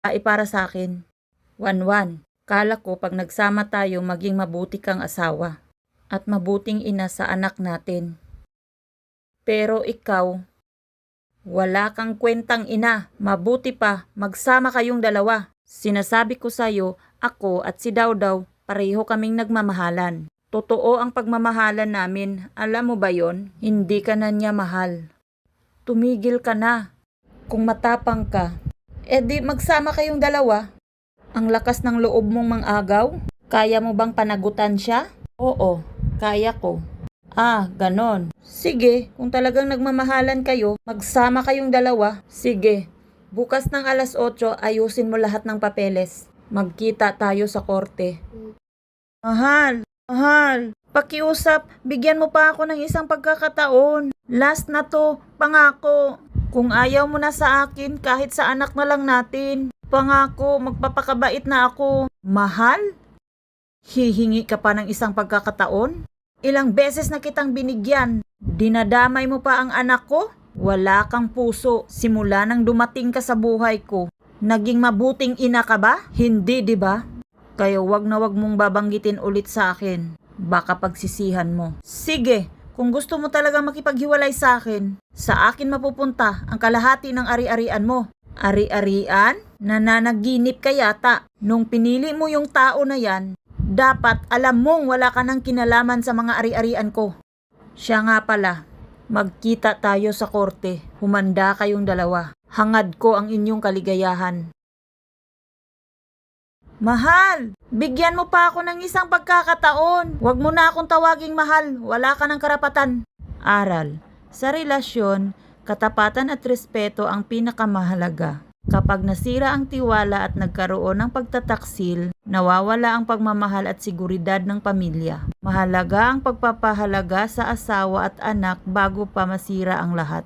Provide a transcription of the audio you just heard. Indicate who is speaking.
Speaker 1: Ay para sa akin. Wanwan, kala ko pag nagsama tayo maging mabuti kang asawa at mabuting ina sa anak natin. Pero ikaw, wala kang kwentang ina. Mabuti pa, magsama kayong dalawa. Sinasabi ko sa'yo, ako at si Dawdaw, pareho kaming nagmamahalan. Totoo ang pagmamahalan namin. Alam mo ba yon? Hindi ka na niya mahal. Tumigil ka na. Kung matapang ka, edi magsama kayong dalawa. Ang lakas ng loob mong mangagaw? Kaya mo bang panagutan siya? Oo, kaya ko. Ah, ganon. Sige, kung talagang nagmamahalan kayo, magsama kayong dalawa. Sige, bukas ng alas 8 ayusin mo lahat ng papeles. Magkita tayo sa korte. Mahal, pakiusap, bigyan mo pa ako ng isang pagkakataon. Last na to, pangako. Kung ayaw mo na sa akin, kahit sa anak na lang natin. Pangako, magpapakabait na ako. Mahal? Hihingi ka pa ng isang pagkakataon? Ilang beses na kitang binigyan. Dinadamay mo pa ang anak ko? Wala kang puso. Simula nang dumating ka sa buhay ko. Naging mabuting ina ka ba? Hindi, di ba? Kaya wag na wag mong babanggitin ulit sa akin. Baka pagsisihan mo. Sige, kung gusto mo talaga makipaghiwalay sa akin mapupunta ang kalahati ng ari-arian mo. Ari-arian? Nananaginip ka yata. Nung pinili mo yung tao na yan, dapat alam mong wala ka ng kinalaman sa mga ari-arian ko. Siya nga pala, magkita tayo sa korte. Humanda kayong dalawa. Hangad ko ang inyong kaligayahan. Mahal, bigyan mo pa ako ng isang pagkakataon. Huwag mo na akong tawaging mahal. Wala ka ng karapatan. Aral, sa relasyon, katapatan at respeto ang pinakamahalaga. Kapag nasira ang tiwala at nagkaroon ng pagtataksil, nawawala ang pagmamahal at seguridad ng pamilya. Mahalaga ang pagpapahalaga sa asawa at anak bago pa masira ang lahat.